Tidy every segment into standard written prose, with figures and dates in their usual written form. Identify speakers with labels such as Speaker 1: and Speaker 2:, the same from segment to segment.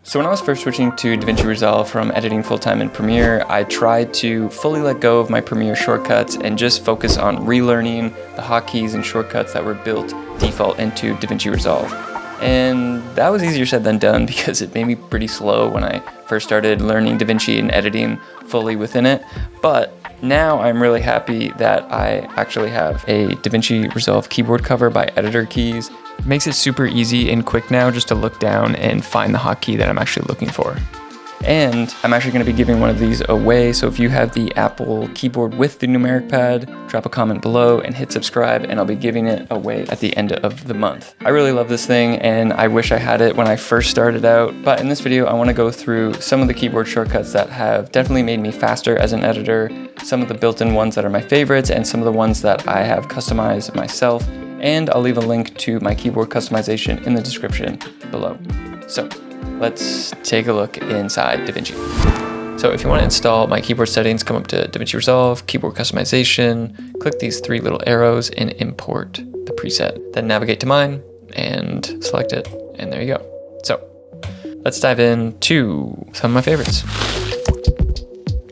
Speaker 1: So when I was first switching to DaVinci Resolve from editing full-time in Premiere, I tried to fully let go of my Premiere shortcuts and just focus on relearning the hotkeys and shortcuts that were built default into DaVinci Resolve. And that was easier said than done because it made me pretty slow when I first started learning DaVinci and editing fully within it. But now I'm really happy that I actually have a DaVinci Resolve keyboard cover by Editor Keys. It makes it super easy and quick now just to look down and find the hotkey that I'm actually looking for. And I'm actually going to be giving one of these away, so if you have the Apple keyboard with the numeric pad, drop a comment below and hit subscribe, and I'll be giving it away at the end of the month. I really love this thing, and I wish I had it when I first started out, but in this video I want to go through some of the keyboard shortcuts that have definitely made me faster as an editor, some of the built-in ones that are my favorites, and some of the ones that I have customized myself, and I'll leave a link to my keyboard customization in the description below. So let's take a look inside DaVinci. So if you want to install my keyboard settings, come up to DaVinci Resolve, keyboard customization, click these three little arrows and import the preset. Then navigate to mine and select it, and there you go. So let's dive into some of my favorites.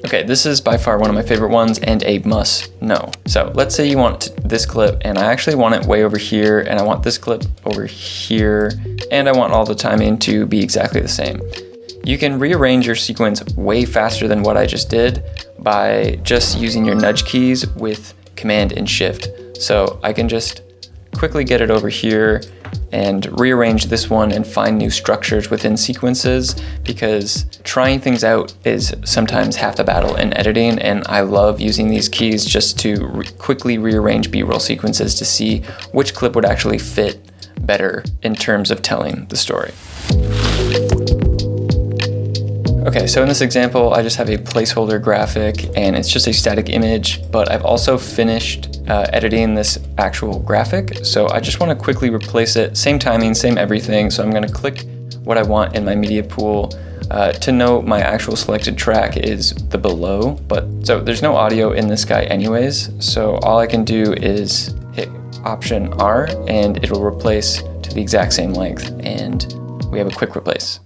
Speaker 1: Okay, this is by far one of my favorite ones and a must know. So let's say you want this clip, and I actually want it way over here, and I want this clip over here, and I want all the timing to be exactly the same. You can rearrange your sequence way faster than what I just did by just using your nudge keys with Command and Shift. So I can just quickly get it over here and rearrange this one and find new structures within sequences, because trying things out is sometimes half the battle in editing, and I love using these keys just to quickly rearrange B-roll sequences to see which clip would actually fit better in terms of telling the story. Okay, so in this example, I just have a placeholder graphic and it's just a static image, but I've also finished editing this actual graphic. So I just want to quickly replace it, same timing, same everything. So I'm going to click what I want in my media pool. To note, my actual selected track is the below, so there's no audio in this guy anyways. So all I can do is hit Option R and it will replace to the exact same length, and we have a quick replace.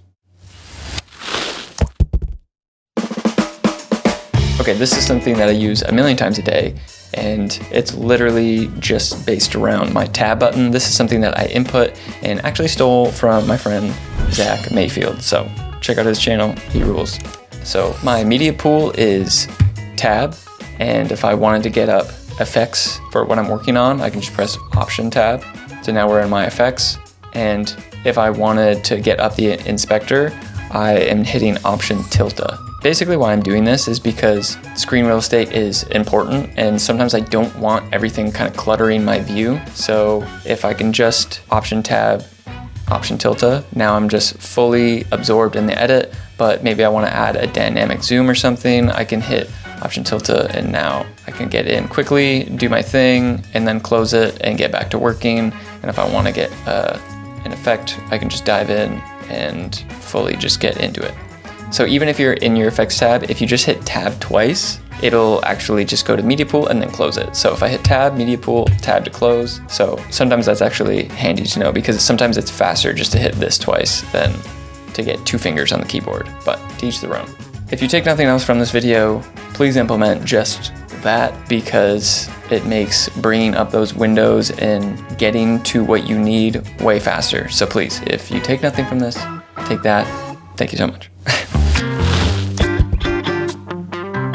Speaker 1: Okay, this is something that I use a million times a day, and it's literally just based around my tab button. This is something that I input and actually stole from my friend Zach Mayfield, so check out his channel, he rules. So my media pool is tab, and if I wanted to get up effects for what I'm working on, I can just press Option tab. So now we're in my effects, and if I wanted to get up the inspector, I am hitting Option tilde. Basically why I'm doing this is because screen real estate is important, and sometimes I don't want everything kind of cluttering my view. So if I can just Option tab, Option tilde, now I'm just fully absorbed in the edit, but maybe I want to add a dynamic zoom or something, I can hit Option tilde, and now I can get in quickly, do my thing, and then close it and get back to working. And if I want to get an effect, I can just dive in and fully just get into it. So even if you're in your effects tab, if you just hit tab twice, it'll actually just go to media pool and then close it. So if I hit tab, media pool, tab to close. So sometimes that's actually handy to know, because sometimes it's faster just to hit this twice than to get two fingers on the keyboard, but to each their own. If you take nothing else from this video, please implement just that, because it makes bringing up those windows and getting to what you need way faster. So please, if you take nothing from this, take that. Thank you so much.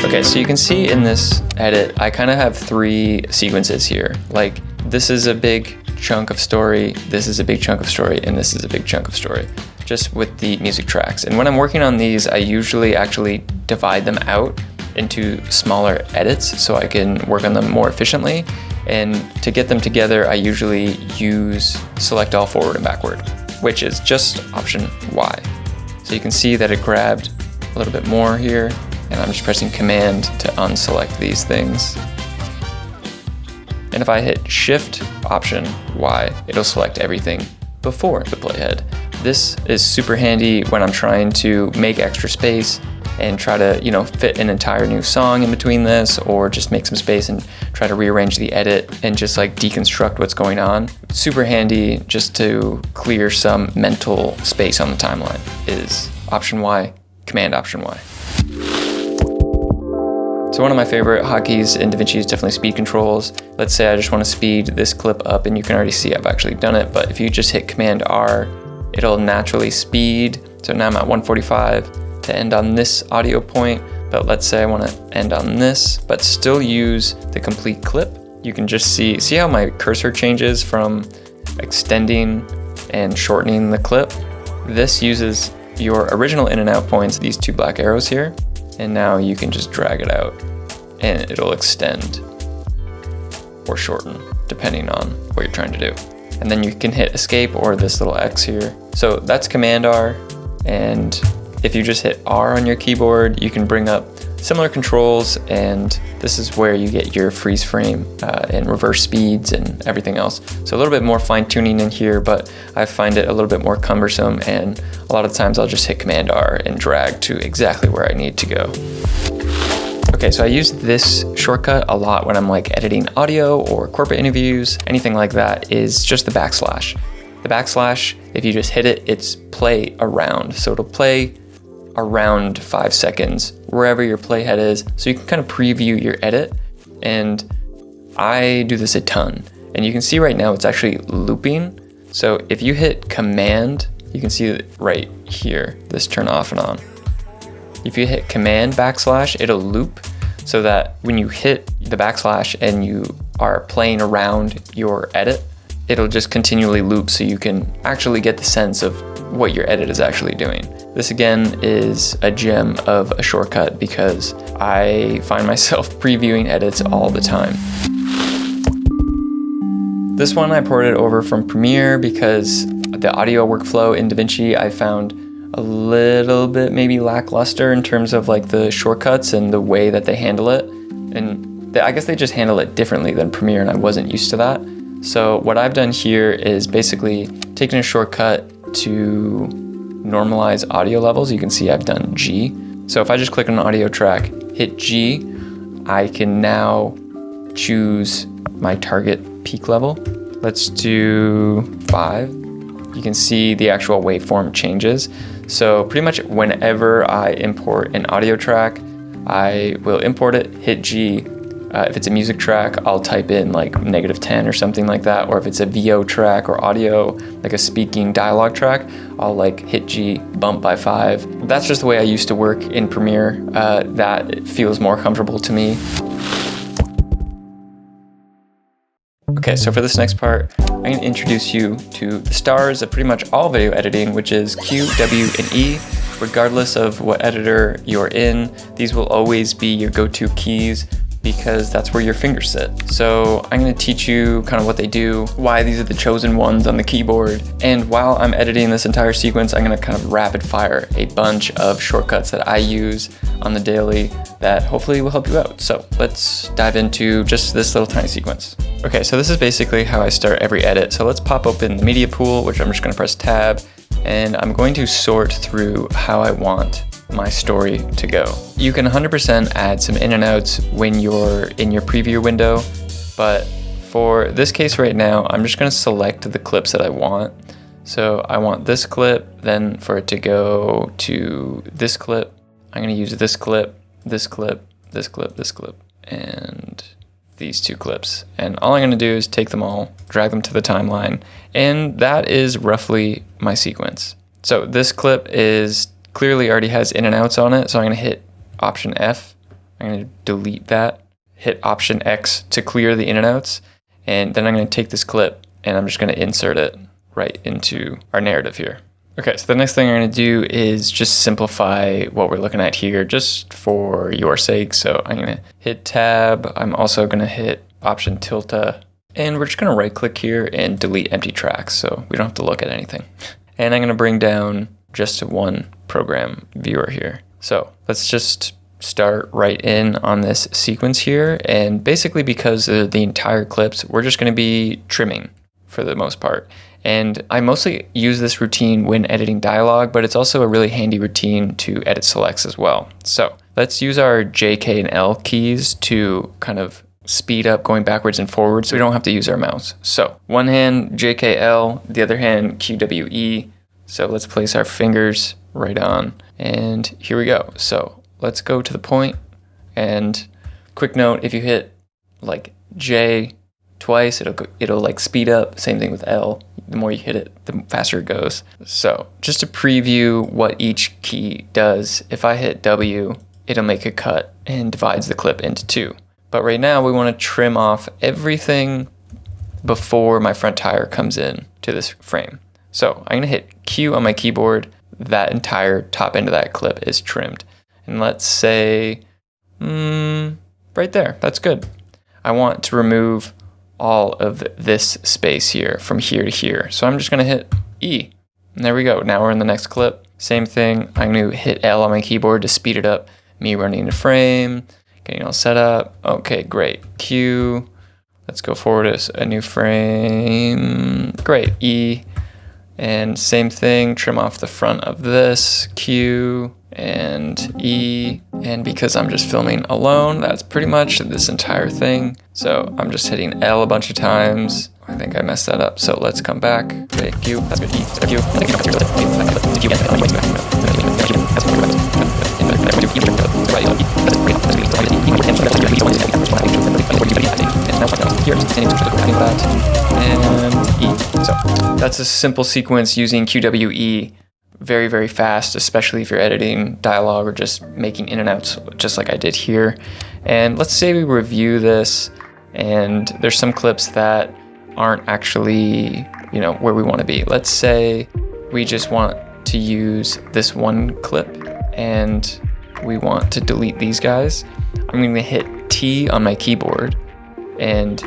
Speaker 1: Okay, so you can see in this edit, I kind of have three sequences here. Like, this is a big chunk of story, this is a big chunk of story, and this is a big chunk of story, just with the music tracks. And when I'm working on these, I usually actually divide them out into smaller edits so I can work on them more efficiently. And to get them together, I usually use select all forward and backward, which is just Option Y. So you can see that it grabbed a little bit more here, and I'm just pressing Command to unselect these things. And if I hit Shift Option Y, it'll select everything before the playhead. This is super handy when I'm trying to make extra space and try to, fit an entire new song in between this, or just make some space and try to rearrange the edit and just like deconstruct what's going on. Super handy just to clear some mental space on the timeline is Option Y, Command Option Y. So one of my favorite hotkeys in DaVinci is definitely speed controls. Let's say I just want to speed this clip up, and you can already see I've actually done it, but if you just hit Command R, it'll naturally speed. So now I'm at 145 to end on this audio point, but let's say I want to end on this, but still use the complete clip. You can just see how my cursor changes from extending and shortening the clip. This uses your original in and out points, these two black arrows here, and now you can just drag it out and it'll extend or shorten depending on what you're trying to do. And then you can hit escape or this little X here. So that's Command R, and if you just hit R on your keyboard, you can bring up similar controls, and this is where you get your freeze frame and reverse speeds and everything else. So a little bit more fine tuning in here, but I find it a little bit more cumbersome, and a lot of times I'll just hit Command R and drag to exactly where I need to go. Okay, so I use this shortcut a lot when I'm like editing audio or corporate interviews, anything like that, is just the backslash. The backslash, if you just hit it, it's play around. So it'll play around 5 seconds, wherever your playhead is. So you can kind of preview your edit, and I do this a ton. And you can see right now it's actually looping. So if you hit Command, you can see it right here, this turn off and on. If you hit Command backslash, it'll loop, so that when you hit the backslash and you are playing around your edit, it'll just continually loop so you can actually get the sense of what your edit is actually doing. This again is a gem of a shortcut because I find myself previewing edits all the time. This one I ported over from Premiere because the audio workflow in DaVinci I found a little bit maybe lackluster in terms of like the shortcuts and the way that they handle it. And I guess they just handle it differently than Premiere, and I wasn't used to that. So what I've done here is basically taken a shortcut to normalize audio levels. You can see I've done G. So if I just click on an audio track, hit G, I can now choose my target peak level. Let's do 5. You can see the actual waveform changes. So pretty much whenever I import an audio track, I will import it, hit G. If it's a music track, I'll type in like -10 or something like that. Or if it's a VO track or audio, like a speaking dialogue track, I'll like hit G, bump by 5. That's just the way I used to work in Premiere. That feels more comfortable to me. Okay, so for this next part, I'm going to introduce you to the stars of pretty much all video editing, which is Q, W, and E. Regardless of what editor you're in, these will always be your go-to keys because that's where your fingers sit. So I'm going to teach you kind of what they do, why these are the chosen ones on the keyboard, and while I'm editing this entire sequence, I'm going to kind of rapid fire a bunch of shortcuts that I use on the daily that hopefully will help you out. So let's dive into just this little tiny sequence. Okay, so this is basically how I start every edit. So let's pop open the media pool, which I'm just going to press tab, and I'm going to sort through how I want my story to go. You can 100% add some in and outs when you're in your preview window, but for this case right now, I'm just going to select the clips that I want. So I want this clip, then for it to go to this clip, I'm going to use this clip, this clip, this clip, this clip, and these 2 clips. And all I'm going to do is take them all, drag them to the timeline, and that is roughly my sequence. So this clip is clearly already has in and outs on it, so I'm going to hit Option F. I'm going to delete that, hit Option X to clear the in and outs, and then I'm going to take this clip and I'm just going to insert it right into our narrative here. Okay, so the next thing I'm going to do is just simplify what we're looking at here just for your sake. So I'm going to hit Tab. I'm also going to hit Option Tilde, and we're just going to right click here and delete empty tracks so we don't have to look at anything. And I'm going to bring down just to one program viewer here. So let's just start right in on this sequence here. And basically because of the entire clips, we're just going to be trimming for the most part. And I mostly use this routine when editing dialogue, but it's also a really handy routine to edit selects as well. So let's use our J, K, and L keys to kind of speed up going backwards and forwards so we don't have to use our mouse. So one hand J, K, L, the other hand Q, W, E. So let's place our fingers right on. And here we go. So let's go to the point. And quick note, if you hit like J twice, it'll like speed up. Same thing with L. The more you hit it, the faster it goes. So just to preview what each key does, if I hit W, it'll make a cut and divides the clip into two. But right now we want to trim off everything before my front tire comes in to this frame. So I'm gonna hit Q on my keyboard. That entire top end of that clip is trimmed. And let's say, right there, that's good. I want to remove all of this space here from here to here. So I'm just gonna hit E. And there we go, now we're in the next clip. Same thing, I'm gonna hit L on my keyboard to speed it up. Me running the frame, getting all set up. Okay, great, Q. Let's go forward to a new frame. Great, E. And same thing, trim off the front of this, Q and E. And because I'm just filming alone, that's pretty much this entire thing. So I'm just hitting L a bunch of times. I think I messed that up. So let's come back. Okay, Q, that's good, E, Q. And E. So that's a simple sequence using QWE. Very, very fast, especially if you're editing dialogue or just making in and outs, just like I did here. And let's say we review this, and there's some clips that aren't actually, where we want to be. Let's say we just want to use this one clip, and we want to delete these guys. I'm going to hit T on my keyboard, and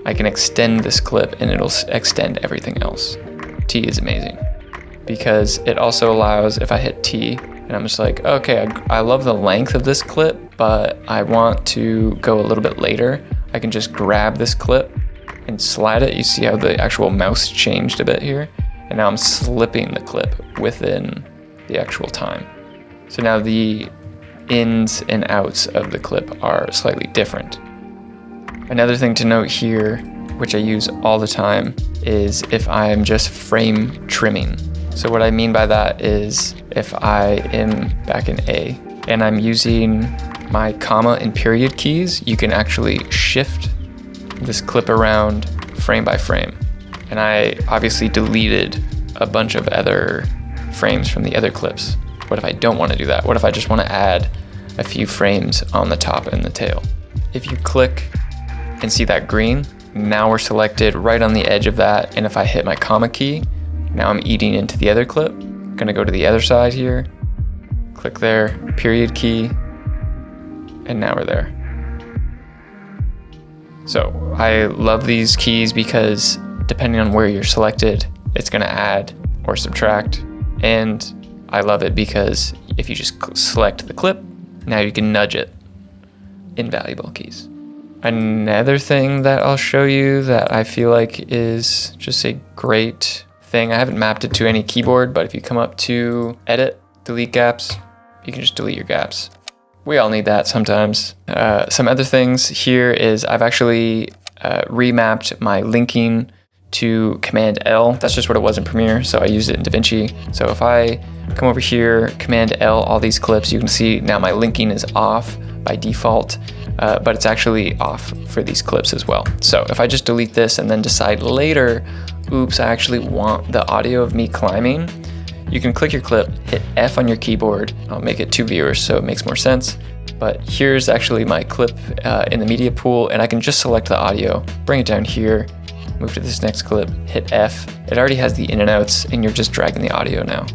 Speaker 1: I can extend this clip, and it'll extend everything else. T is amazing, because it also allows, if I hit T and I'm just like, okay, I love the length of this clip, but I want to go a little bit later, I can just grab this clip and slide it. You see how the actual mouse changed a bit here? And now I'm slipping the clip within the actual time. So now the ins and outs of the clip are slightly different. Another thing to note here, which I use all the time, is if I'm just frame trimming. So what I mean by that is if I am back in A and I'm using my comma and period keys, you can actually shift this clip around frame by frame. And I obviously deleted a bunch of other frames from the other clips. What if I don't want to do that? What if I just want to add a few frames on the top and the tail? If you click and see that green, now we're selected right on the edge of that. And if I hit my comma key, now I'm eating into the other clip. I'm gonna go to the other side here, click there, period key, and now we're there. So I love these keys because depending on where you're selected, it's gonna add or subtract. And I love it because if you just select the clip, now you can nudge it. Invaluable keys. Another thing that I'll show you that I feel like is just a great thing, I haven't mapped it to any keyboard, but if you come up to edit, delete gaps, you can just delete your gaps. We all need that sometimes. Some other things here is I've actually remapped my linking to Command L. That's just what it was in Premiere, so I used it in DaVinci. So if I come over here, Command L, all these clips, you can see now my linking is off by default, but it's actually off for these clips as well. So if I just delete this and then decide later, oops, I actually want the audio of me climbing, you can click your clip, hit F on your keyboard. I'll make it 2 viewers so it makes more sense. But here's actually my clip in the media pool, and I can just select the audio, bring it down here, move to this next clip, hit F. It already has the in and outs, and you're just dragging the audio now.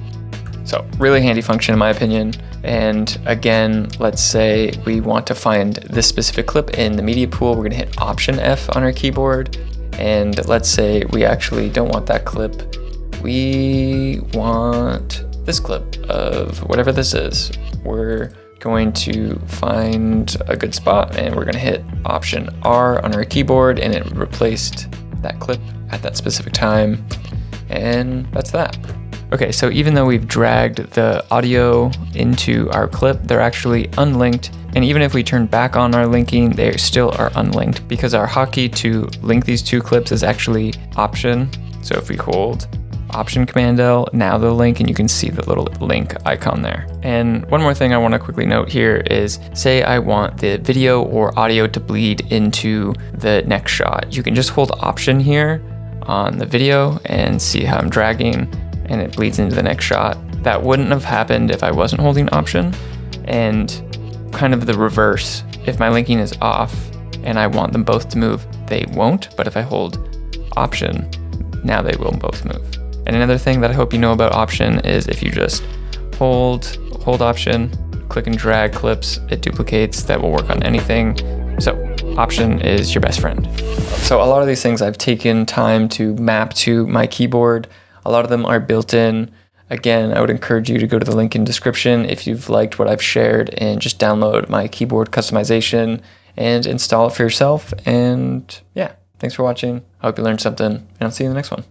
Speaker 1: So really handy function in my opinion. And again, let's say we want to find this specific clip in the media pool. We're gonna hit Option F on our keyboard. And let's say we actually don't want that clip. We want this clip of whatever this is. We're going to find a good spot and we're gonna hit Option R on our keyboard, and it replaced that clip at that specific time. And that's that. Okay, so even though we've dragged the audio into our clip, they're actually unlinked. And even if we turn back on our linking, they still are unlinked because our hotkey to link these two clips is actually Option. So if we hold Option Command L, now the link, and you can see the little link icon there. And one more thing I want to quickly note here is, say I want the video or audio to bleed into the next shot. You can just hold Option here on the video and see how I'm dragging and it bleeds into the next shot. That wouldn't have happened if I wasn't holding Option. And kind of the reverse, if my linking is off and I want them both to move, they won't, but if I hold Option, now they will both move. And another thing that I hope you know about Option is if you just hold Option, click and drag clips, it duplicates. That will work on anything. So Option is your best friend. So a lot of these things I've taken time to map to my keyboard. A lot of them are built in. Again, I would encourage you to go to the link in description if you've liked what I've shared, and just download my keyboard customization and install it for yourself. And yeah, thanks for watching. I hope you learned something, and I'll see you in the next one.